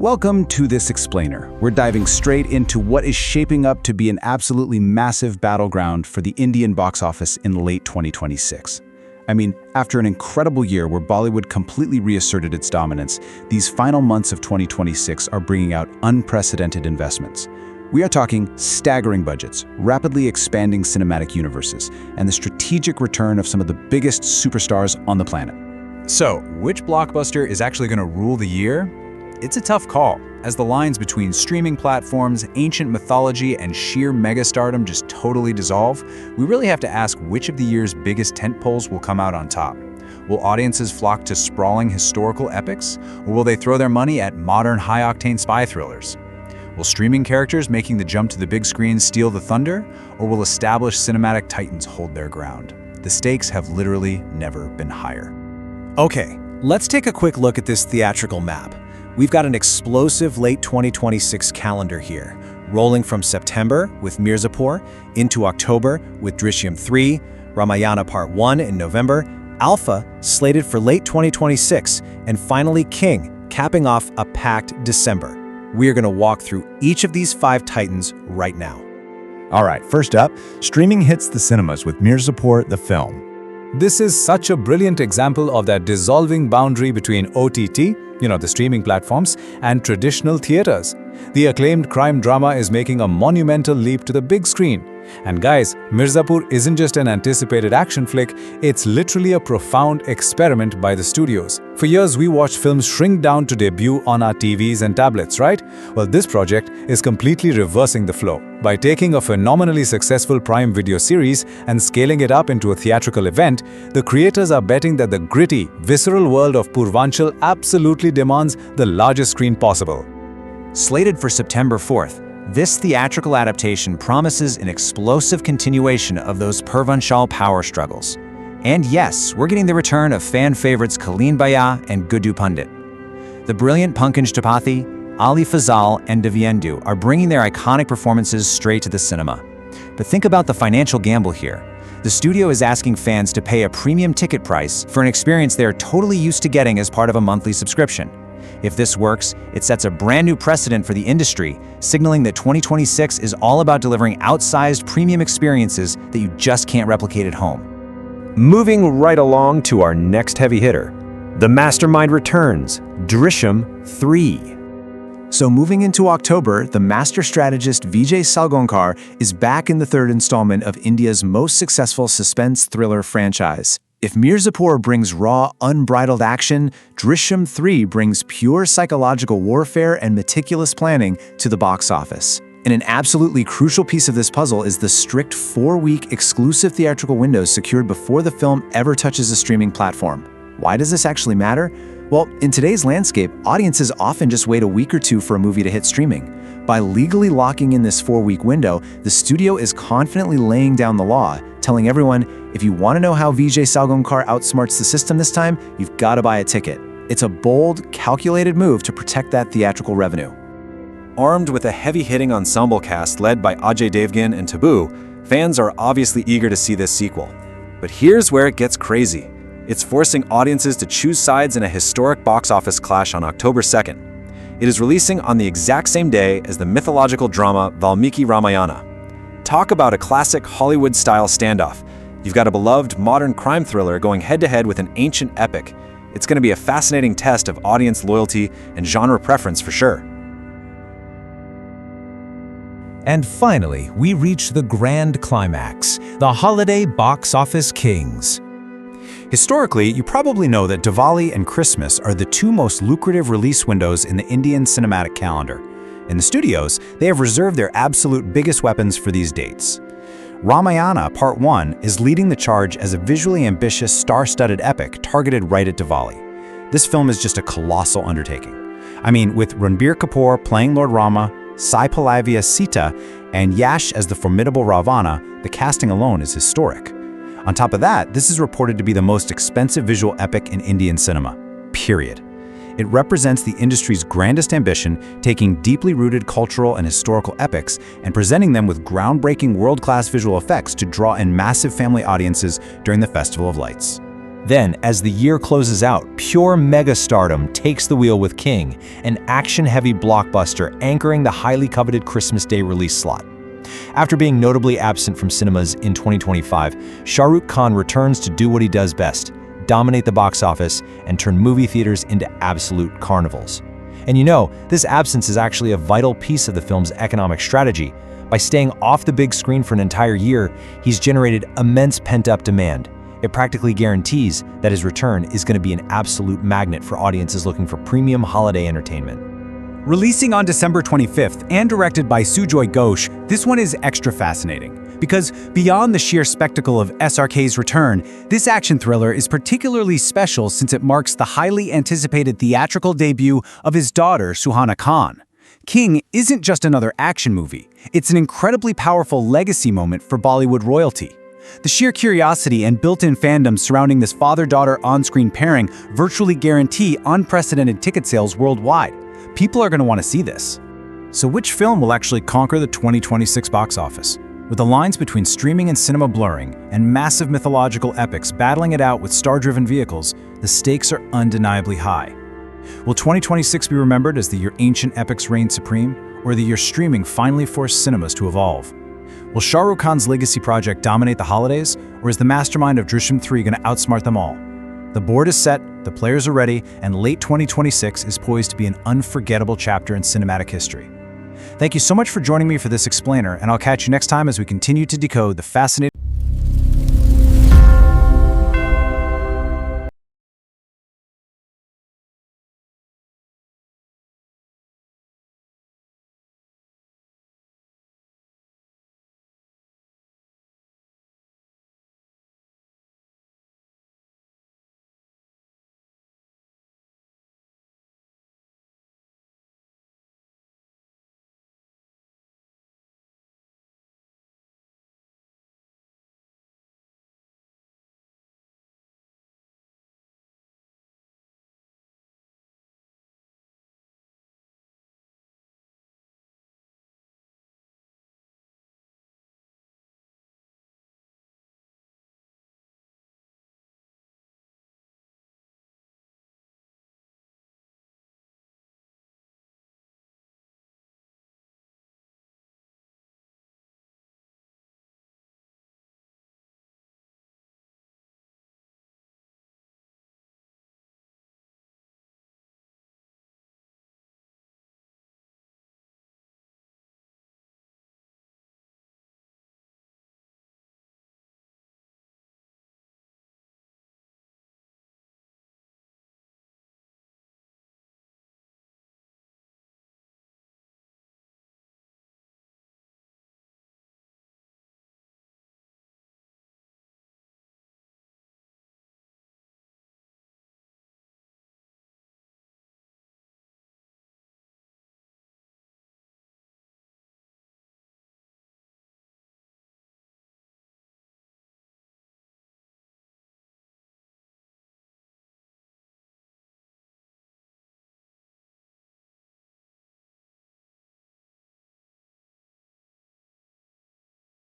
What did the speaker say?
Welcome to this explainer. We're diving straight into what is shaping up to be an absolutely massive battleground for the Indian box office in late 2026. I mean, after an incredible year where Bollywood completely reasserted its dominance, these final months of 2026 are bringing out unprecedented investments. We are talking staggering budgets, rapidly expanding cinematic universes, and the strategic return of some of the biggest superstars on the planet. So, which blockbuster is actually going to rule the year? It's a tough call, as the lines between streaming platforms, ancient mythology, and sheer megastardom just totally dissolve. We really have to ask which of the year's biggest tentpoles will come out on top. Will audiences flock to sprawling historical epics, or will they throw their money at modern high-octane spy thrillers? Will streaming characters making the jump to the big screen steal the thunder, or will established cinematic titans hold their ground? The stakes have literally never been higher. Okay, let's take a quick look at this theatrical map. We've got an explosive late 2026 calendar here, rolling from September with Mirzapur into October with Drishyam 3, Ramayana Part 1 in November, Alpha slated for late 2026, and finally King, capping off a packed December. We're going to walk through each of these 5 titans right now. All right, first up, streaming hits the cinemas with Mirzapur the film. This is such a brilliant example of that dissolving boundary between OTT, the streaming platforms, and traditional theaters. The acclaimed crime drama is making a monumental leap to the big screen. And guys, Mirzapur isn't just an anticipated action flick, it's literally a profound experiment by the studios. For years, we watched films shrink down to debut on our TVs and tablets, right? Well, this project is completely reversing the flow. By taking a phenomenally successful Prime Video series and scaling it up into a theatrical event, the creators are betting that the gritty, visceral world of Purvanchal absolutely demands the largest screen possible. Slated for September 4th, this theatrical adaptation promises an explosive continuation of those Purvanchal power struggles. And yes, we're getting the return of fan favorites Kaleen Bhaiya and Guddu Pandit. The brilliant Pankaj Tripathi, Ali Fazal, and Divyendu are bringing their iconic performances straight to the cinema. But think about the financial gamble here. The studio is asking fans to pay a premium ticket price for an experience they're totally used to getting as part of a monthly subscription. If this works, it sets a brand new precedent for the industry, signaling that 2026 is all about delivering outsized premium experiences that you just can't replicate at home. Moving right along to our next heavy hitter, the mastermind returns, Drishyam 3. So moving into October, the master strategist Vijay Salgaonkar is back in the 3rd installment of India's most successful suspense thriller franchise. If Mirzapur brings raw, unbridled action, Drishyam 3 brings pure psychological warfare and meticulous planning to the box office. And an absolutely crucial piece of this puzzle is the strict 4-week exclusive theatrical window secured before the film ever touches a streaming platform. Why does this actually matter? Well, in today's landscape, audiences often just wait a week or two for a movie to hit streaming. By legally locking in this 4-week window, the studio is confidently laying down the law, telling everyone, if you want to know how Vijay Salgaonkar outsmarts the system this time, you've got to buy a ticket. It's a bold, calculated move to protect that theatrical revenue. Armed with a heavy-hitting ensemble cast led by Ajay Devgn and Tabu, fans are obviously eager to see this sequel. But here's where it gets crazy. It's forcing audiences to choose sides in a historic box office clash on October 2nd. It is releasing on the exact same day as the mythological drama Valmiki Ramayana. Talk about a classic Hollywood-style standoff. You've got a beloved modern crime thriller going head-to-head with an ancient epic. It's going to be a fascinating test of audience loyalty and genre preference for sure. And finally, we reach the grand climax, the holiday box office kings. Historically, you probably know that Diwali and Christmas are the 2 most lucrative release windows in the Indian cinematic calendar. In the studios, they have reserved their absolute biggest weapons for these dates. Ramayana Part 1 is leading the charge as a visually ambitious, star-studded epic targeted right at Diwali. This film is just a colossal undertaking. I mean, with Ranbir Kapoor playing Lord Rama, Sai Pallavi as Sita, and Yash as the formidable Ravana, the casting alone is historic. On top of that, this is reported to be the most expensive visual epic in Indian cinema, period. It represents the industry's grandest ambition, taking deeply rooted cultural and historical epics and presenting them with groundbreaking world-class visual effects to draw in massive family audiences during the Festival of Lights. Then, as the year closes out, pure mega-stardom takes the wheel with King, an action-heavy blockbuster anchoring the highly coveted Christmas Day release slot. After being notably absent from cinemas in 2025, Shah Rukh Khan returns to do what he does best: dominate the box office and turn movie theaters into absolute carnivals. And you know, this absence is actually a vital piece of the film's economic strategy. By staying off the big screen for an entire year, he's generated immense pent-up demand. It practically guarantees that his return is going to be an absolute magnet for audiences looking for premium holiday entertainment. Releasing on December 25th and directed by Sujoy Ghosh, this one is extra fascinating. Because beyond the sheer spectacle of SRK's return, this action thriller is particularly special since it marks the highly anticipated theatrical debut of his daughter, Suhana Khan. King isn't just another action movie, it's an incredibly powerful legacy moment for Bollywood royalty. The sheer curiosity and built-in fandom surrounding this father-daughter on-screen pairing virtually guarantee unprecedented ticket sales worldwide. People are going to want to see this. So which film will actually conquer the 2026 box office? With the lines between streaming and cinema blurring, and massive mythological epics battling it out with star-driven vehicles, the stakes are undeniably high. Will 2026 be remembered as the year ancient epics reigned supreme, or the year streaming finally forced cinemas to evolve? Will Shah Rukh Khan's legacy project dominate the holidays, or is the mastermind of Drishyam 3 going to outsmart them all? The board is set, the players are ready, and late 2026 is poised to be an unforgettable chapter in cinematic history. Thank you so much for joining me for this explainer, and I'll catch you next time as we continue to decode the fascinating